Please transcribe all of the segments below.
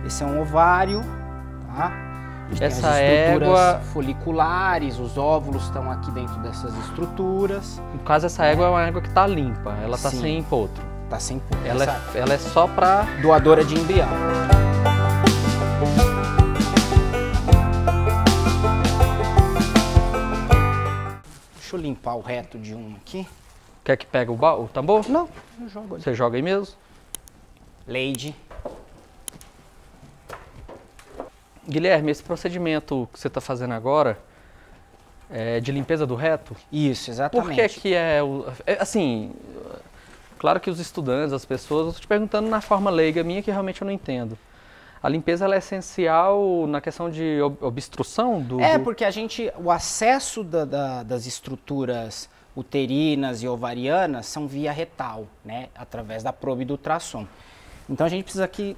Esse é um ovário, tá? A gente Essa tem as estruturas égua foliculares, os óvulos estão aqui dentro dessas estruturas. No caso, essa égua é uma égua que tá limpa, ela tá Sim. sem potro. Tá sem potro. Ela é só pra... Doadora de embrião. Deixa eu limpar o reto de um aqui. Quer que pegue o tambor? Não, eu jogo ali. Você joga aí mesmo? Lady. Guilherme, esse procedimento que você está fazendo agora é de limpeza do reto? Isso, exatamente. Por que é o... assim, claro que os estudantes, as pessoas, eu estou te perguntando na forma leiga minha que realmente eu não entendo. A limpeza ela é essencial na questão de obstrução do... Porque o acesso das estruturas uterinas e ovarianas são via retal, né? Através da probe do ultrassom. Então a gente precisa que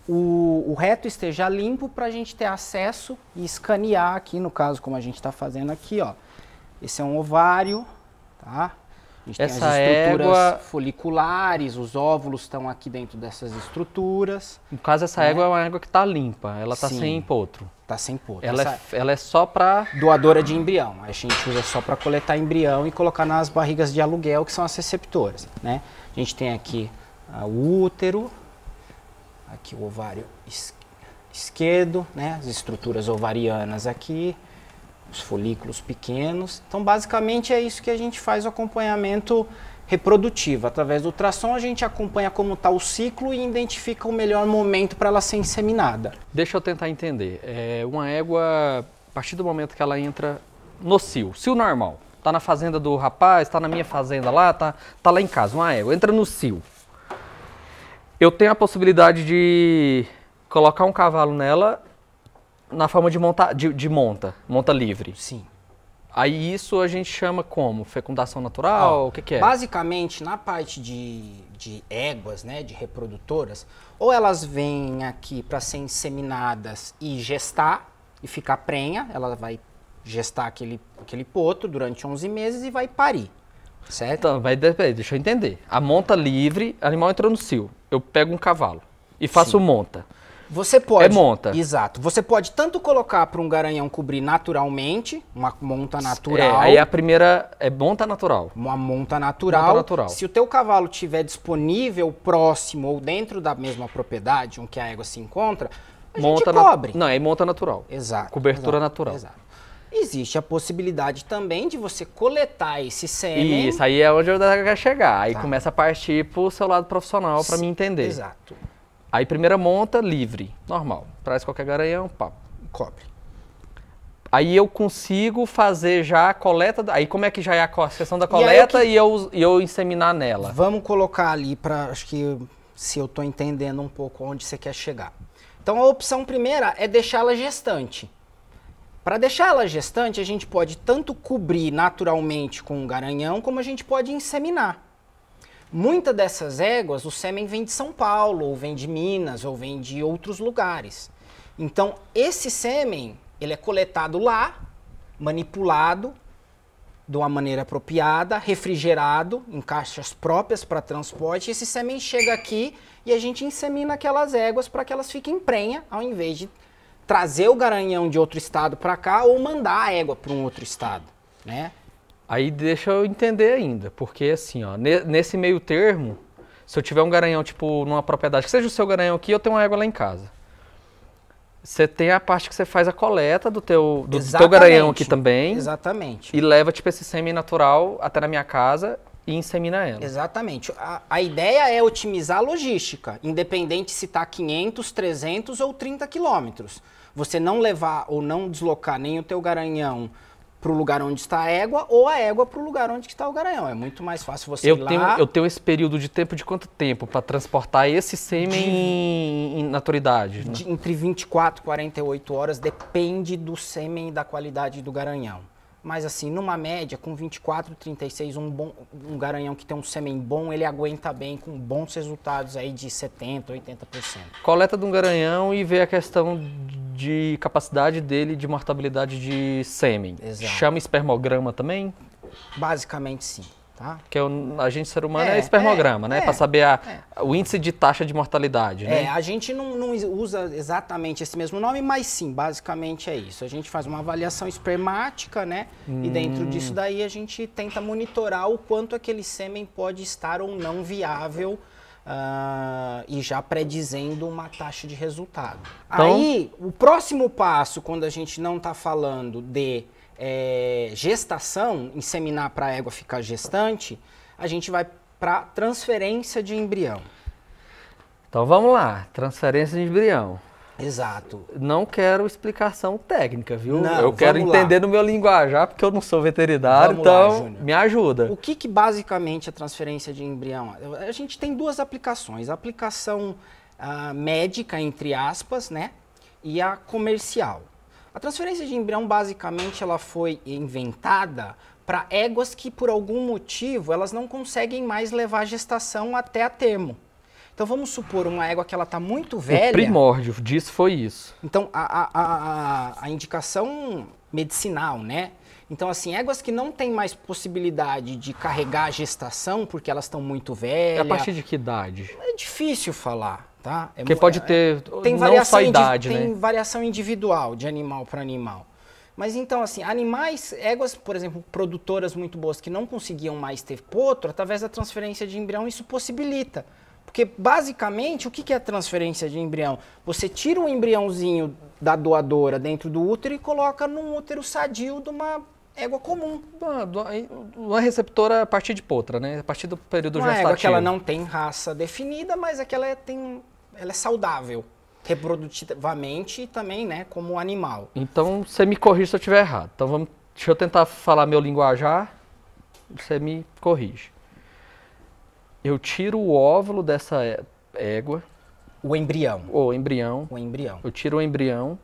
o reto esteja limpo para a gente ter acesso e escanear aqui, no caso, como a gente está fazendo aqui, ó. Esse é um ovário, tá? A gente tem as estruturas foliculares, os óvulos estão aqui dentro dessas estruturas. No caso, essa égua é uma égua que está limpa, ela está sem potro. Tá sem potro. Ela é só para... Doadora de embrião. A gente usa só para coletar embrião e colocar nas barrigas de aluguel, que são as receptoras, né? A gente tem aqui o útero, aqui o ovário esquerdo, né? As estruturas ovarianas aqui, os folículos pequenos. Então, basicamente, é isso que a gente faz o acompanhamento reprodutivo. Através do ultrassom, a gente acompanha como está o ciclo e identifica o melhor momento para ela ser inseminada. Deixa eu tentar entender. Uma égua, a partir do momento que ela entra no cio normal, tá na fazenda do rapaz, tá na minha fazenda lá, tá lá em casa, uma égua, entra no cio. Eu tenho a possibilidade de colocar um cavalo nela na forma de monta livre. Sim. Aí isso a gente chama como? Fecundação natural? O que é? Basicamente, na parte de éguas, né, de reprodutoras, ou elas vêm aqui para ser inseminadas e gestar e ficar prenha, ela vai gestar aquele potro durante 11 meses e vai parir, certo? Então, deixa eu entender. A monta livre, animal entrou no cio, eu pego um cavalo e faço monta. Você pode, monta. Exato. Você pode tanto colocar para um garanhão cobrir naturalmente, uma monta natural. Aí a primeira é monta natural. Uma monta natural. Monta natural. Se o teu cavalo estiver disponível, próximo ou dentro da mesma propriedade onde a égua se encontra, a gente cobre. Não, é monta natural. Exato. Cobertura natural. Exato. Existe a possibilidade também de você coletar esse sêmen. Isso, aí é onde eu quero chegar. Aí começa a partir pro seu lado profissional para me entender. Exato. Aí primeira monta, livre, normal. Traz qualquer garanhão, pá. Cobre. Aí eu consigo fazer já a coleta, aí como é que já é a questão da coleta e eu inseminar nela? Vamos colocar ali para, acho que se eu estou entendendo um pouco onde você quer chegar. Então a opção primeira é deixá-la gestante. Para deixar ela gestante, a gente pode tanto cobrir naturalmente com um garanhão, como a gente pode inseminar. Muitas dessas éguas, o sêmen vem de São Paulo, ou vem de Minas, ou vem de outros lugares. Então, esse sêmen, ele é coletado lá, manipulado de uma maneira apropriada, refrigerado, em caixas próprias para transporte. Esse sêmen chega aqui e a gente insemina aquelas éguas para que elas fiquem prenha, ao invés de trazer o garanhão de outro estado para cá ou mandar a égua para um outro estado, né? Aí deixa eu entender ainda, porque assim, ó, nesse meio termo, se eu tiver um garanhão, tipo, numa propriedade, que seja o seu garanhão aqui, eu tenho uma égua lá em casa. Você tem a parte que você faz a coleta do teu garanhão aqui também. Exatamente. E leva, tipo, esse sêmen natural até na minha casa e insemina ela. Exatamente. A ideia é otimizar a logística, independente se está 500, 300 ou 30 quilômetros. Você não levar ou não deslocar nem o teu garanhão para o lugar onde está a égua ou a égua para o lugar onde está o garanhão. É muito mais fácil você ir lá... Eu tenho esse período de tempo de quanto tempo para transportar esse sêmen em maturidade? Né? Entre 24 e 48 horas, depende do sêmen e da qualidade do garanhão. Mas assim, numa média, com 24, 36, um garanhão que tem um sêmen bom, ele aguenta bem com bons resultados aí de 70%, 80%. Coleta de um garanhão e vê a questão de capacidade dele de mortabilidade de sêmen. Exato. Chama espermograma também? Basicamente sim. Tá? Que a gente, ser humano, é espermograma, né? Para saber o índice de taxa de mortalidade, né? A gente não usa exatamente esse mesmo nome, mas sim, basicamente é isso. A gente faz uma avaliação espermática, né? E dentro disso daí a gente tenta monitorar o quanto aquele sêmen pode estar ou não viável e já predizendo uma taxa de resultado. Então, aí, o próximo passo, quando a gente não está falando de gestação, inseminar para a égua ficar gestante, a gente vai para transferência de embrião. Então vamos lá, transferência de embrião. Exato. Não quero explicação técnica, viu? Não, eu quero entender no meu linguajar, porque eu não sou veterinário, então me ajuda. O que basicamente é transferência de embrião? A gente tem duas aplicações. A aplicação médica, entre aspas, né? E a comercial. A transferência de embrião, basicamente, ela foi inventada para éguas que, por algum motivo, elas não conseguem mais levar a gestação até a termo. Então, vamos supor uma égua que ela está muito velha. O primórdio disso foi isso. Então, a indicação medicinal, né? Então, assim, éguas que não têm mais possibilidade de carregar a gestação, porque elas estão muito velhas. A partir de que idade? É difícil falar. Tá? Porque pode ter, tem não só idade, né? Tem variação individual de animal para animal. Mas então, assim, animais, éguas, por exemplo, produtoras muito boas que não conseguiam mais ter potro, através da transferência de embrião, isso possibilita. Porque, basicamente, o que é a transferência de embrião? Você tira o embriãozinho da doadora dentro do útero e coloca num útero sadio de uma égua comum. Uma receptora a partir de potra, né? A partir do período gestativo. Uma égua que ela não tem raça definida, mas é que ela é saudável, reprodutivamente e também, né, como animal. Então, você me corrige se eu estiver errado. Então, deixa eu tentar falar meu linguajar, você me corrige. Eu tiro o óvulo dessa égua. O embrião. O embrião. O embrião. Eu tiro o embrião.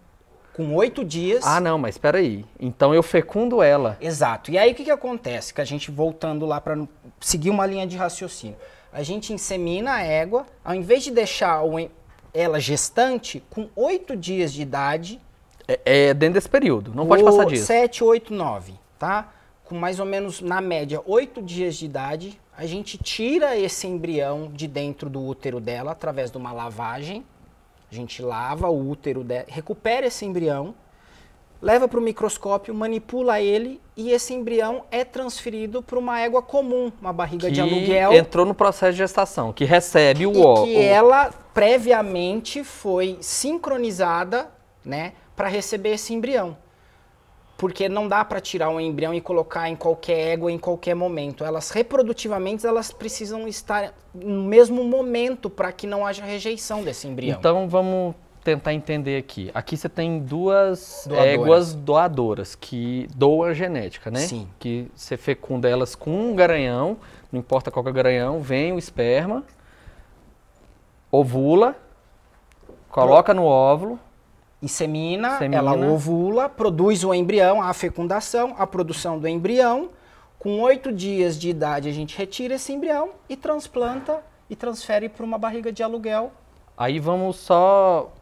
Com 8 dias... Ah, não, mas espera aí. Então, eu fecundo ela. Exato. E aí, o que acontece? Que a gente, voltando lá para seguir uma linha de raciocínio. A gente insemina a égua, ao invés de deixar ela gestante, com 8 dias de idade... É dentro desse período, não pode passar disso. 7, 8, 9, tá? Com mais ou menos, na média, 8 dias de idade, a gente tira esse embrião de dentro do útero dela, através de uma lavagem. A gente lava o útero dela, recupera esse embrião, leva para o microscópio, manipula ele e esse embrião é transferido para uma égua comum, uma barriga de aluguel. Que entrou no processo de gestação, que recebe o óvulo. E que ela previamente foi sincronizada, né, para receber esse embrião. Porque não dá para tirar um embrião e colocar em qualquer égua em qualquer momento. Elas reprodutivamente elas precisam estar no mesmo momento para que não haja rejeição desse embrião. Então vamos tentar entender aqui. Aqui você tem duas éguas doadoras que doam a genética, né? Sim. Que você fecunda elas com um garanhão, não importa qual que é o garanhão, vem o esperma, ovula, coloca no óvulo, insemina, ela ovula, produz o embrião, a fecundação, a produção do embrião. Com 8 dias de idade a gente retira esse embrião e transplanta e transfere para uma barriga de aluguel. Aí vamos só,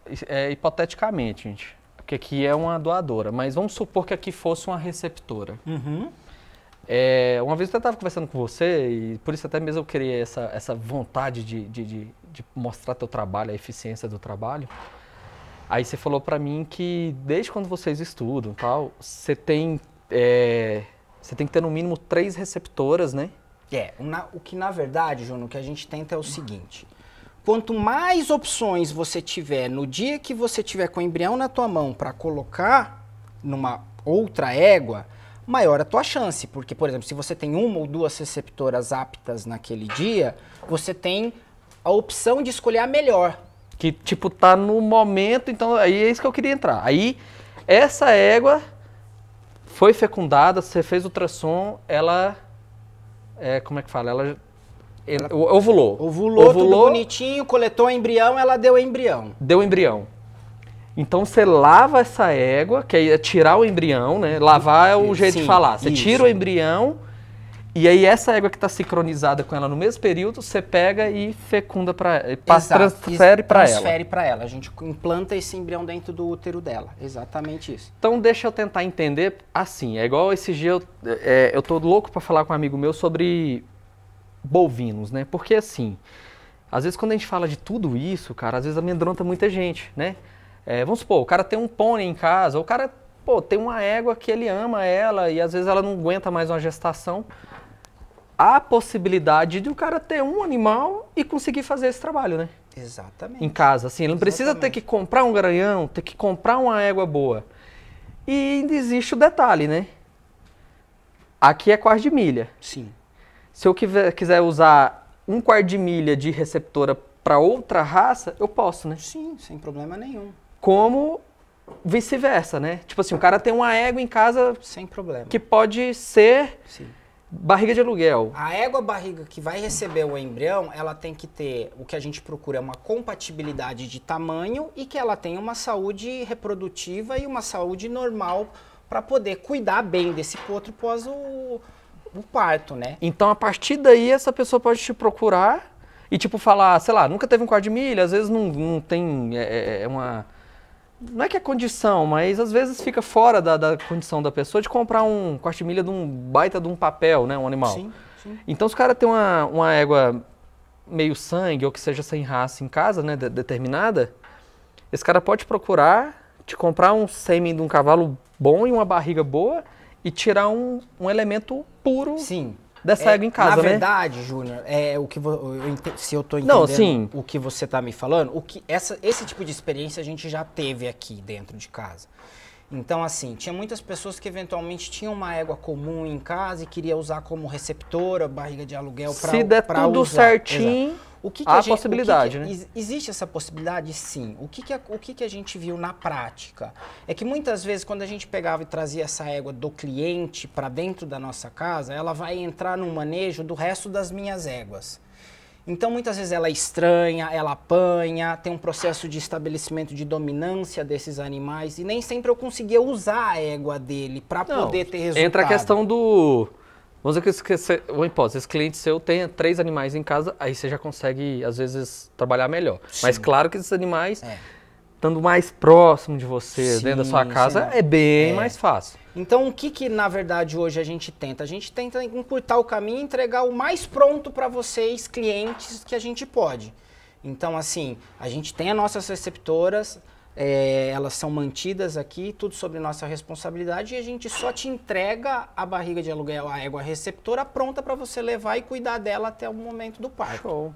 hipoteticamente, gente, porque aqui é uma doadora, mas vamos supor que aqui fosse uma receptora. Uhum. Uma vez eu estava conversando com você, e por isso até mesmo eu queria essa vontade de mostrar teu trabalho, a eficiência do trabalho. Aí você falou para mim que desde quando vocês estudam, tal, você tem que ter no mínimo 3 receptoras, né? O que na verdade, Júnior, o que a gente tenta é o seguinte. Quanto mais opções você tiver no dia que você tiver com o embrião na tua mão para colocar numa outra égua, maior a tua chance. Porque, por exemplo, se você tem 1 ou 2 receptoras aptas naquele dia, você tem a opção de escolher a melhor. Que, tipo, tá no momento, então aí é isso que eu queria entrar. Aí, essa égua foi fecundada, você fez ultrassom, ela... como é que fala? Ela ovulou. Ovulou, tudo bonitinho, coletou o embrião, ela deu o embrião. Deu o embrião. Então, você lava essa égua, que é tirar o embrião, né? Lavar é o jeito de falar. Você tira o embrião, e aí essa égua que está sincronizada com ela no mesmo período, você pega e fecunda transfere para ela. Transfere para ela. A gente implanta esse embrião dentro do útero dela. Exatamente isso. Então, deixa eu tentar entender assim. É igual esse dia, eu tô louco para falar com um amigo meu sobre bovinos, né? Porque assim, às vezes quando a gente fala de tudo isso, cara, às vezes amedronta muita gente, né? Vamos supor, o cara tem um pônei em casa, o cara, pô, tem uma égua que ele ama ela e às vezes ela não aguenta mais uma gestação. Há a possibilidade de o cara ter um animal e conseguir fazer esse trabalho, né? Exatamente. Em casa, assim, ele não precisa ter que comprar um garanhão, ter que comprar uma égua boa. E ainda existe o detalhe, né? Aqui é quarto de milha. Sim. Se eu quiser usar um quarto de milha de receptora para outra raça, eu posso, né? Sim, sem problema nenhum. Como vice-versa, né? Tipo assim, o cara tem uma égua em casa sem problema. Que pode ser Sim. barriga de aluguel. A égua barriga que vai receber o embrião, ela tem que ter, o que a gente procura é uma compatibilidade de tamanho e que ela tenha uma saúde reprodutiva e uma saúde normal para poder cuidar bem desse potro após o parto, né? Então, a partir daí, essa pessoa pode te procurar e, tipo, falar, sei lá, nunca teve um quarto de milha, às vezes não tem uma... Não é que é condição, mas às vezes fica fora da condição da pessoa de comprar um quarto de milha de um baita de um papel, né, um animal. Sim, sim. Então, se o cara tem uma égua meio sangue ou que seja sem raça em casa, né, determinada, esse cara pode procurar te comprar um sêmen de um cavalo bom e uma barriga boa e tirar um elemento puro Sim. dessa égua em casa, na né? verdade, Júnior, se eu tô entendendo Não, sim. o que você tá me falando, esse tipo de experiência a gente já teve aqui dentro de casa. Então, assim, tinha muitas pessoas que eventualmente tinham uma égua comum em casa e queria usar como receptora, barriga de aluguel para Se der tudo usar. certinho, há a possibilidade, né? Existe essa possibilidade, sim. O que a gente viu na prática? É que muitas vezes, quando a gente pegava e trazia essa égua do cliente para dentro da nossa casa, ela vai entrar no manejo do resto das minhas éguas. Então, muitas vezes ela estranha, ela apanha, tem um processo de estabelecimento de dominância desses animais e nem sempre eu conseguia usar a égua dele para poder ter resultado. Entra a questão do... Vamos dizer que uma hipótese, esse cliente seu tem 3 animais em casa, aí você já consegue, às vezes, trabalhar melhor. Sim. Mas claro que esses animais, estando mais próximo de você, dentro da sua casa, é bem mais fácil. Então, o que na verdade hoje a gente tenta? A gente tenta encurtar o caminho e entregar o mais pronto para vocês, clientes, que a gente pode. Então, assim, a gente tem as nossas receptoras, elas são mantidas aqui, tudo sobre nossa responsabilidade, e a gente só te entrega a barriga de aluguel, a égua receptora pronta para você levar e cuidar dela até o momento do parto. Show.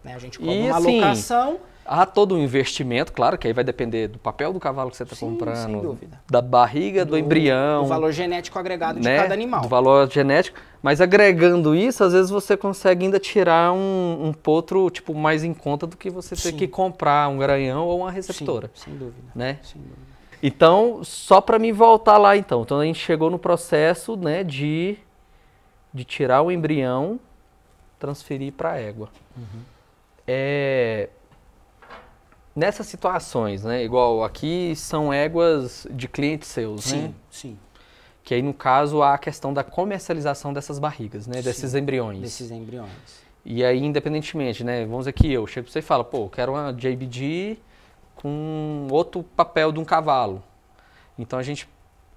Né? A gente cobra uma locação. Há todo um investimento, claro, que aí vai depender do papel do cavalo que você está comprando, sem dúvida. Da barriga, do embrião. Do valor genético agregado de cada animal. Do valor genético. Mas agregando isso, às vezes você consegue ainda tirar um potro tipo, mais em conta do que você ter que comprar um garanhão ou uma receptora. Sim, sem dúvida. Né? Sem dúvida. Então, só para me voltar lá então. Então a gente chegou no processo, né, de tirar o embrião, transferir para a égua. Nessas situações, né? Igual aqui são éguas de clientes seus, né? Sim. Que aí, no caso, há a questão da comercialização dessas barrigas, né? Desses embriões. Desses embriões. E aí, independentemente, né? Vamos dizer que eu chego pra você e falo, pô, eu quero uma JBD com outro papel de um cavalo. Então, a gente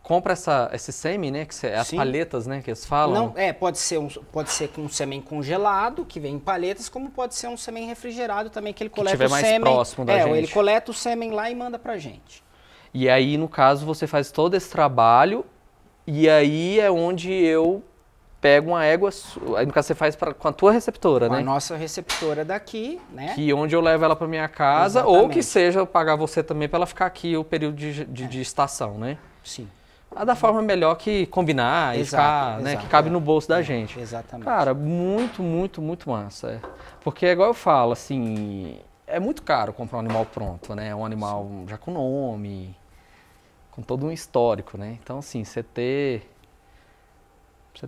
compra esse sêmen, né? Que é as palhetas, né? Que eles falam. Não, pode ser com um sêmen congelado, que vem em palhetas, como pode ser um sêmen refrigerado também, que ele coleta o sêmen. Mais próximo da gente. Ele coleta o sêmen lá e manda pra gente. E aí, no caso, você faz todo esse trabalho, e aí é onde eu pego uma égua, aí no caso você faz com a tua receptora, né? Com a nossa receptora daqui, né? Que onde eu levo ela pra minha casa, ou que seja, eu pagar você também pra ela ficar aqui o período de estação, né? Sim. Da forma melhor que combinar e ficar, né, que cabe no bolso da gente. Exatamente. Cara, muito, muito, muito massa. Porque é igual eu falo, assim, é muito caro comprar um animal pronto, né? Um animal já com nome, com todo um histórico, né? Então, assim, você ter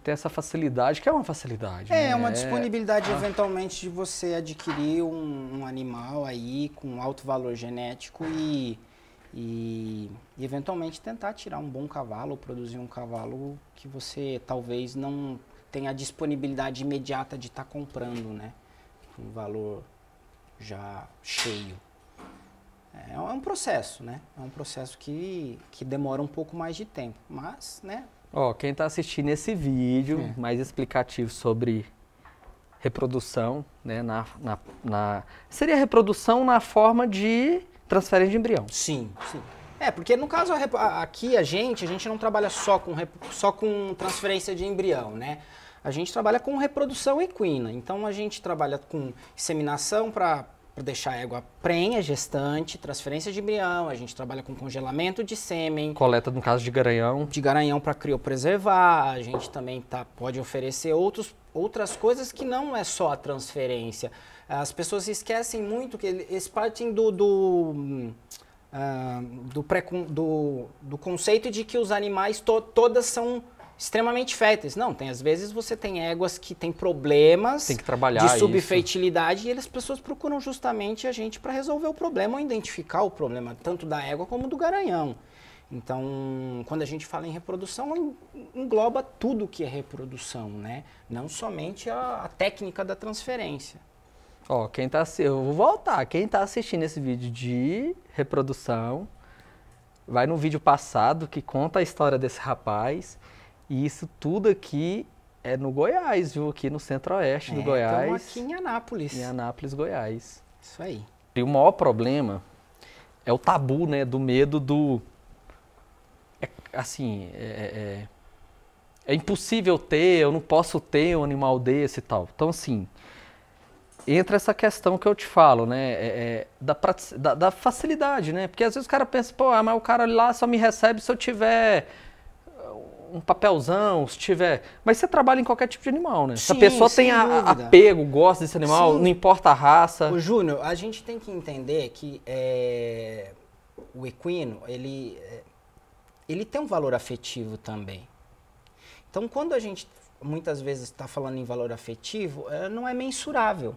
essa facilidade, que é uma facilidade. É uma disponibilidade, eventualmente, de você adquirir um animal aí com alto valor genético e eventualmente tentar tirar um bom cavalo ou produzir um cavalo que você talvez não tenha a disponibilidade imediata de estar comprando, né? Um valor já cheio. É um processo, né? É um processo que demora um pouco mais de tempo, mas, né? Ó, quem está assistindo esse vídeo mais explicativo sobre reprodução, né, seria reprodução na forma de transferência de embrião. Sim, sim. Porque no caso aqui a gente não trabalha só com transferência de embrião, né? A gente trabalha com reprodução equina. Então a gente trabalha com inseminação para deixar a égua prenha, gestante, transferência de embrião, a gente trabalha com congelamento de sêmen. Coleta no caso de garanhão. De garanhão para criopreservar, a gente também pode oferecer outras coisas que não é só a transferência. As pessoas esquecem muito que eles partem do conceito de que os animais todas são extremamente férteis. Não, às vezes você tem éguas que têm problemas tem que trabalhar de subfertilidade e as pessoas procuram justamente a gente para resolver o problema ou identificar o problema, tanto da égua como do garanhão. Então, quando a gente fala em reprodução, engloba tudo que é reprodução, né? Não somente a técnica da transferência. Ó, eu vou voltar. Quem está assistindo esse vídeo de reprodução, vai no vídeo passado que conta a história desse rapaz. E isso tudo aqui é no Goiás, viu? Aqui no centro-oeste do Goiás. Estamos aqui em Anápolis. Em Anápolis, Goiás. Isso aí. E o maior problema é o tabu, né? Do medo do... É impossível ter, eu não posso ter um animal desse e tal. Então, assim... Entra essa questão que eu te falo, né, da facilidade, né, porque às vezes o cara pensa, pô, mas o cara lá só me recebe se eu tiver um papelzão, se tiver... Mas você trabalha em qualquer tipo de animal, né? Se a pessoa tem apego, gosta desse animal, não importa a raça... Ô, Júnior, a gente tem que entender que o equino, ele tem um valor afetivo também. Então, quando a gente muitas vezes está falando em valor afetivo, não é mensurável.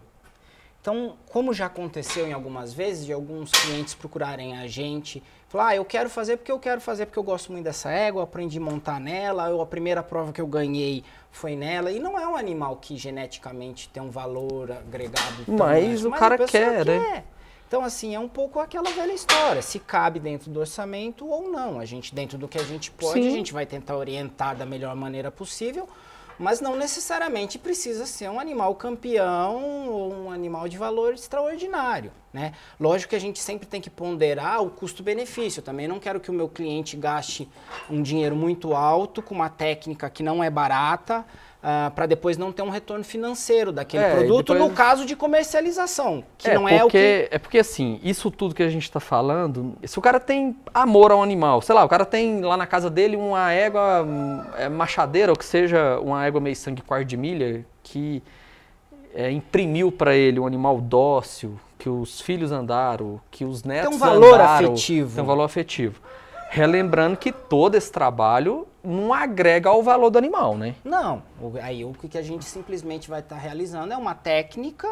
Então, como já aconteceu em algumas vezes, de alguns clientes procurarem a gente, falar, eu quero fazer porque eu gosto muito dessa égua, eu aprendi a montar nela, a primeira prova que eu ganhei foi nela, e não é um animal que geneticamente tem um valor agregado. Mas o cara quer, né? Então, assim, é um pouco aquela velha história, se cabe dentro do orçamento ou não. A gente, dentro do que a gente pode, a gente vai tentar orientar da melhor maneira possível, mas não necessariamente precisa ser um animal campeão ou um animal de valor extraordinário, né? Lógico que a gente sempre tem que ponderar o custo-benefício. Eu também não quero que o meu cliente gaste um dinheiro muito alto com uma técnica que não é barata, para depois não ter um retorno financeiro daquele produto, no caso de comercialização, que não é o que... É porque, assim, isso tudo que a gente está falando, se o cara tem amor ao animal, sei lá, o cara tem lá na casa dele uma égua machadeira, ou que seja uma égua meio sangue quarto de milha, que imprimiu para ele um animal dócil, que os filhos andaram, que os netos andaram. Tem um valor afetivo. Tem um valor afetivo. Relembrando que todo esse trabalho não agrega ao valor do animal, né? Não. Aí o que a gente simplesmente vai estar realizando é uma técnica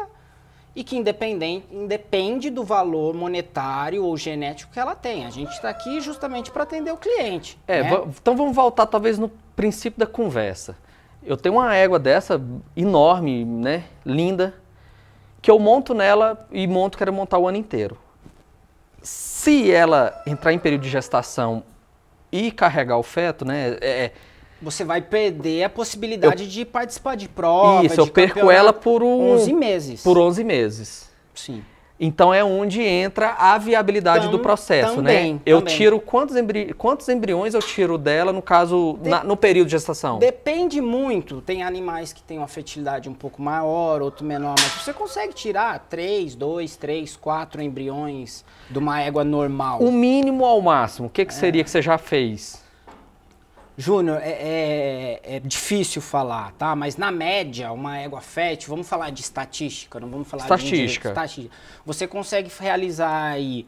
e que independe do valor monetário ou genético que ela tem. A gente está aqui justamente para atender o cliente. Né? Então vamos voltar talvez no princípio da conversa. Eu tenho uma égua dessa enorme, né, linda, que eu monto nela e quero montar o ano inteiro. Se ela entrar em período de gestação e carregar o feto, né? Você vai perder a possibilidade de participar de prova. Isso, eu perco ela por 11 meses. Por 11 meses. Sim. Então é onde entra a viabilidade do processo, né? Eu tiro quantos embriões eu tiro dela, no caso, no período de gestação? Depende muito. Tem animais que têm uma fertilidade um pouco maior, outro menor, mas você consegue tirar 2, 3, 4 embriões de uma égua normal. O mínimo ao máximo, o que seria que você já fez? Júnior, é difícil falar, tá? Mas na média, uma égua fértil, vamos falar de estatística, não vamos falar de estatística. Você consegue realizar aí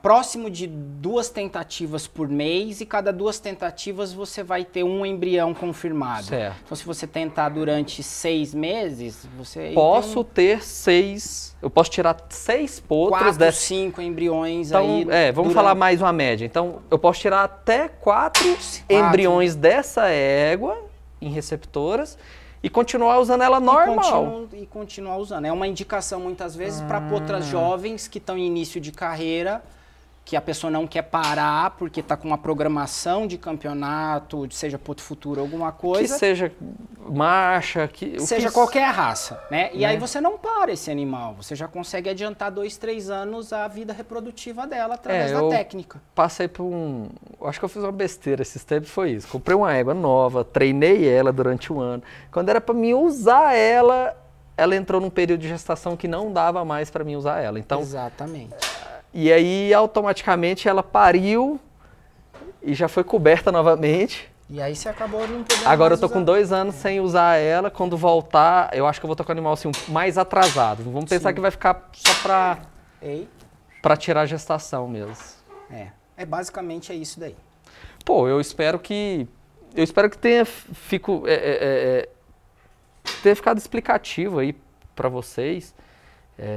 próximo de 2 tentativas por mês e cada 2 tentativas você vai ter um embrião confirmado. Certo. Então, se você tentar durante 6 meses, você... Posso ter 6... Eu posso tirar 6 potros... 4, 5 embriões então, aí... vamos falar mais uma média. Então, eu posso tirar até 4 embriões dessa égua em receptoras e continuar usando ela normal. E continuar usando. É uma indicação, muitas vezes, para potras jovens que estão em início de carreira que a pessoa não quer parar porque está com uma programação de campeonato, seja Porto Futuro, alguma coisa. Que seja marcha, seja qualquer raça, né? E aí você não para esse animal, você já consegue adiantar 2, 3 anos a vida reprodutiva dela através da técnica. Passei por acho que eu fiz uma besteira esses tempos, foi isso. Comprei uma égua nova, treinei ela durante um ano. Quando era para mim usar ela entrou num período de gestação que não dava mais para mim usar ela. Então, exatamente. E aí, automaticamente, ela pariu e já foi coberta novamente. E aí você acabou não podendo Agora eu tô com 2 anos sem usar ela. Quando voltar, eu acho que eu vou estar com o animal assim, mais atrasado. Vamos pensar que vai ficar só pra tirar a gestação mesmo. Basicamente é isso daí. Pô, eu espero que tenha ficado explicativo aí pra vocês.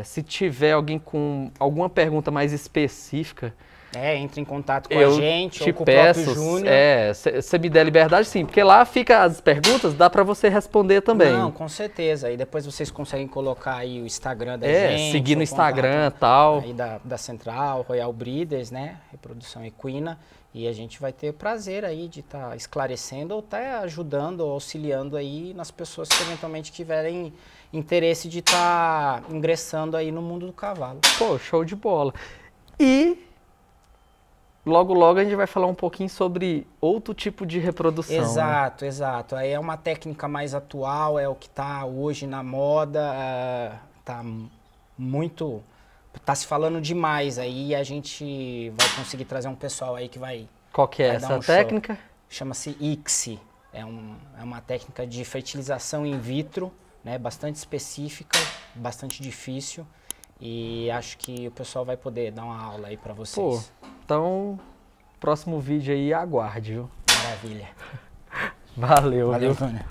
Se tiver alguém com alguma pergunta mais específica, entre em contato com a gente ou com o peço, próprio Júnior. Se me der liberdade, sim, porque lá fica as perguntas, dá para você responder também. Não, com certeza. Aí depois vocês conseguem colocar aí o Instagram da gente. Seguir no Instagram e tal. Aí da Central, Royal Breeders, né? Reprodução equina. E a gente vai ter o prazer aí de estar esclarecendo ou estar ajudando ou auxiliando aí nas pessoas que eventualmente tiverem interesse de estar ingressando aí no mundo do cavalo. Pô, show de bola. E logo, logo a gente vai falar um pouquinho sobre outro tipo de reprodução. Exato, né? Exato. Aí é uma técnica mais atual, é o que está hoje na moda, tá se falando demais aí, a gente vai conseguir trazer um pessoal aí que vai... Qual que é essa técnica? Chama-se ICSI, é uma técnica de fertilização in vitro, né, bastante específica, bastante difícil, e acho que o pessoal vai poder dar uma aula aí para vocês. Pô, então, próximo vídeo aí, aguarde, viu? Maravilha. Valeu, Valeu, viu? Antônio.